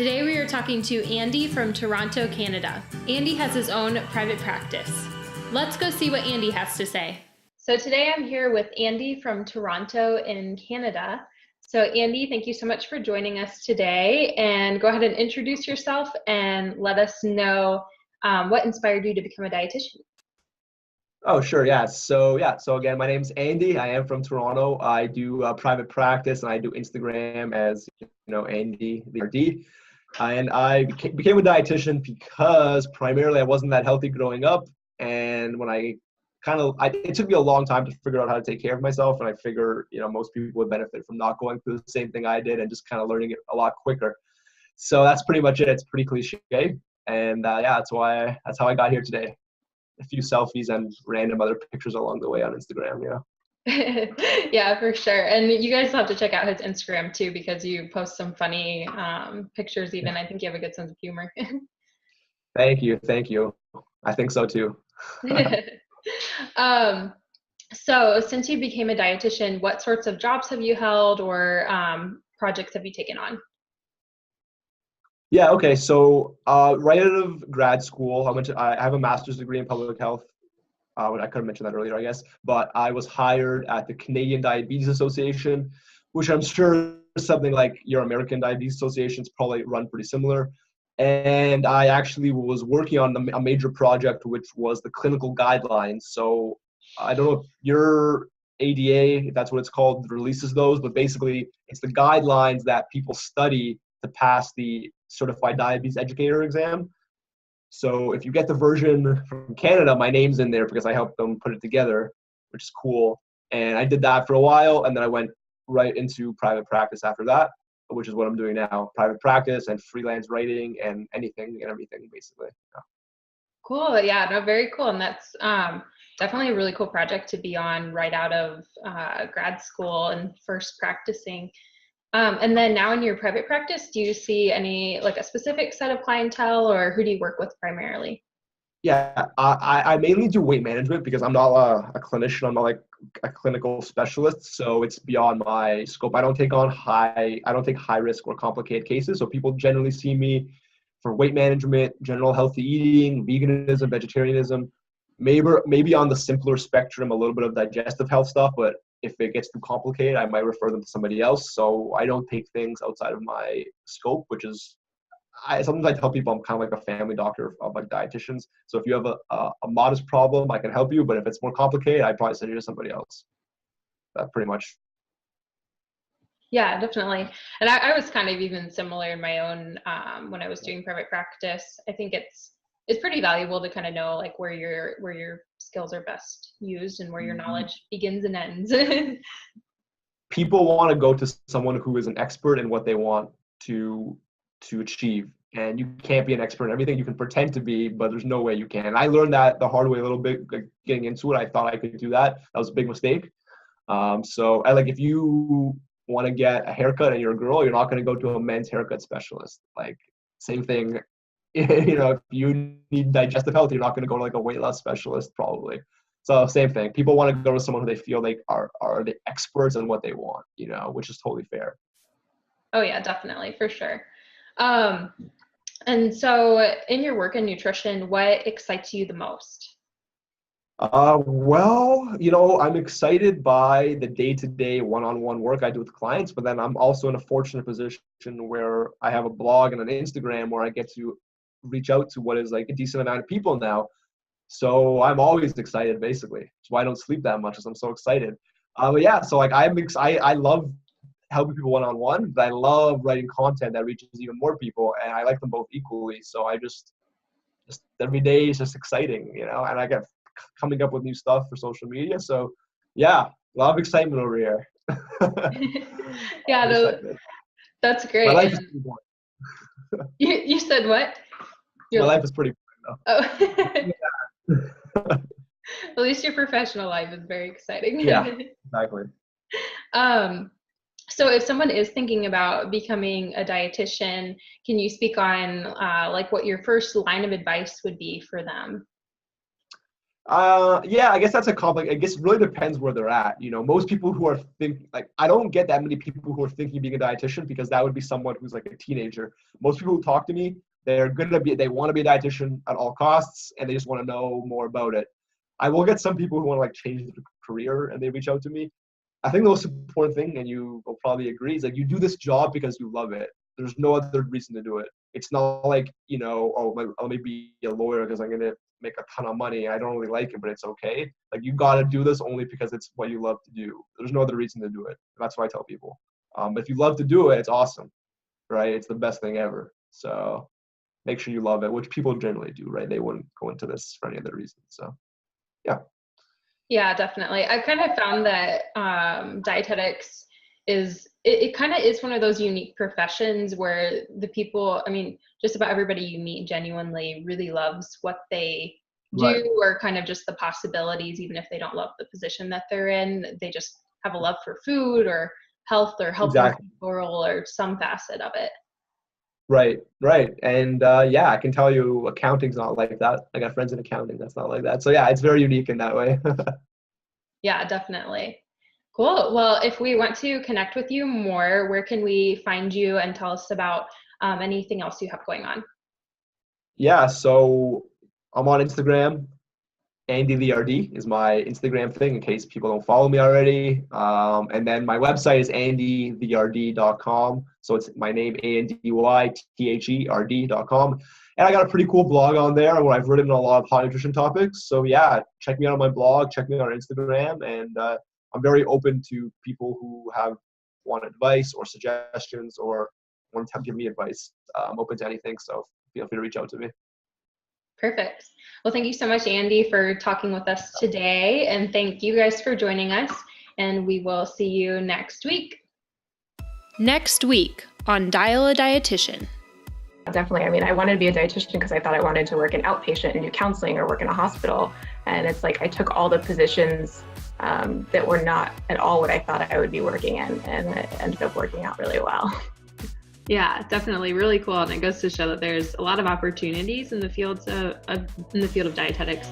Today we are talking to Andy from Toronto, Canada. Andy has his own private practice. Let's go see what Andy has to say. So today I'm here with Andy from Toronto in Canada. So Andy, thank you so much for joining us today, and go ahead and introduce yourself and let us know what inspired you to become a dietitian. Oh, sure. Yeah. So again, my name's Andy. I am from Toronto. I do private practice and I do Instagram as, Andy the RD. And I became a dietitian because primarily I wasn't that healthy growing up. And when it took me a long time to figure out how to take care of myself. And I figure, most people would benefit from not going through the same thing I did and just kind of learning it a lot quicker. So that's pretty much it. It's pretty cliche. And that's how I got here today. A few selfies and random other pictures along the way on Instagram, Yeah, for sure. And you guys will have to check out his Instagram too, because you post some funny pictures even. I think you have a good sense of humor. Thank you. I think so too. So since you became a dietitian, what sorts of jobs have you held or projects have you taken on? Yeah, okay. So right out of grad school, I have a master's degree in public health. I could have mentioned that earlier, I guess. But I was hired at the Canadian Diabetes Association, which I'm sure is something like your American Diabetes Associations probably run pretty similar. And I actually was working on a major project, which was the clinical guidelines. So I don't know if your ADA, if that's what it's called, releases those, but basically it's the guidelines that people study to pass the certified diabetes educator exam. So if you get the version from Canada, my name's in there because I helped them put it together, which is cool. And I did that for a while, and then I went right into private practice after that, which is what I'm doing now. Private practice and freelance writing and anything and everything, basically. Yeah. Cool. Yeah, no, very cool. And that's definitely a really cool project to be on right out of grad school and first practicing. And then now in your private practice, do you see any, like a specific set of clientele, or who do you work with primarily? Yeah, I mainly do weight management because I'm not a clinician. I'm not like a clinical specialist, so it's beyond my scope. I don't take high risk or complicated cases. So people generally see me for weight management, general healthy eating, veganism, vegetarianism, maybe on the simpler spectrum, a little bit of digestive health stuff. But if it gets too complicated, I might refer them to somebody else. So I don't take things outside of my scope, which is sometimes I tell people I'm kind of like a family doctor of like dietitians. So if you have a modest problem, I can help you. But if it's more complicated, I'd probably send you to somebody else. That pretty much. Yeah, definitely. And I was kind of even similar in my own when I was doing private practice. I think it's pretty valuable to kind of know like where your skills are best used and where your knowledge begins and ends. People want to go to someone who is an expert in what they want to achieve. And you can't be an expert in everything. You can pretend to be, but there's no way you can. And I learned that the hard way a little bit, like getting into it. I thought I could do that. That was a big mistake. So if you want to get a haircut and you're a girl, you're not going to go to a men's haircut specialist. Like same thing, if you need digestive health, you're not going to go to like a weight loss specialist probably. So same thing. People want to go to someone who they feel like are the experts in what they want, which is totally fair. Oh yeah, definitely, for sure. And so in your work in nutrition, what excites you the most? I'm excited by the day-to-day one-on-one work I do with clients, but then I'm also in a fortunate position where I have a blog and an Instagram where I get to reach out to what is like a decent amount of people now. So I'm always excited, basically. That's why I don't sleep that much, because I'm so excited. But yeah, so like I love helping people one-on-one, but I love writing content that reaches even more people, and I like them both equally. So I just every day is just exciting, and I get coming up with new stuff for social media. So yeah, a lot of excitement over here. Yeah, that's great. My life is pretty boring. You said what? My life is pretty boring, though. Oh. At least your professional life is very exciting. Yeah, exactly. So if someone is thinking about becoming a dietitian, can you speak on like what your first line of advice would be for them? Yeah, I guess that's a complex. I guess it really depends where they're at. Most people who are I don't get that many people who are thinking of being a dietitian, because that would be someone who's like a teenager. Most people who talk to me, they want to be a dietitian at all costs, and they just want to know more about it. I will get some people who want to like change their career, and they reach out to me. I think the most important thing, and you will probably agree, is like you do this job because you love it. There's no other reason to do it. It's not like, let me be a lawyer because I'm going to make a ton of money. I don't really like it, but it's okay. Like, you got to do this only because it's what you love to do. There's no other reason to do it. That's what I tell people. But if you love to do it, it's awesome, right? It's the best thing ever. So make sure you love it, which people generally do, right? They wouldn't go into this for any other reason. So, yeah. Yeah, definitely. I kind of found that dietetics it kind of is one of those unique professions where the people, I mean, just about everybody you meet genuinely really loves what they do, Right. or kind of just the possibilities, even if they don't love the position that they're in. They just have a love for food or health or helping Exactly. people or some facet of it. Right. And yeah, I can tell you accounting's not like that. I got friends in accounting that's not like that. So yeah, it's very unique in that way. Yeah, definitely. Cool. Well, if we want to connect with you more, where can we find you, and tell us about anything else you have going on? Yeah, so I'm on Instagram. Andy the RD is my Instagram thing in case people don't follow me already. And then my website is andytherd.com. So it's my name, ANDYTHERD.com. And I got a pretty cool blog on there where I've written a lot of hot nutrition topics. So yeah, check me out on my blog, check me out on Instagram. And I'm very open to people who want advice or suggestions or want to give me advice. I'm open to anything. So feel free to reach out to me. Perfect. Well, thank you so much, Andy, for talking with us today. And thank you guys for joining us. And we will see you next week. Next week on Dial a Dietitian. Definitely. I mean, I wanted to be a dietitian because I thought I wanted to work in outpatient and do counseling or work in a hospital. And it's like I took all the positions that were not at all what I thought I would be working in, and it ended up working out really well. Yeah, definitely, really cool, and it goes to show that there's a lot of opportunities in the field of dietetics.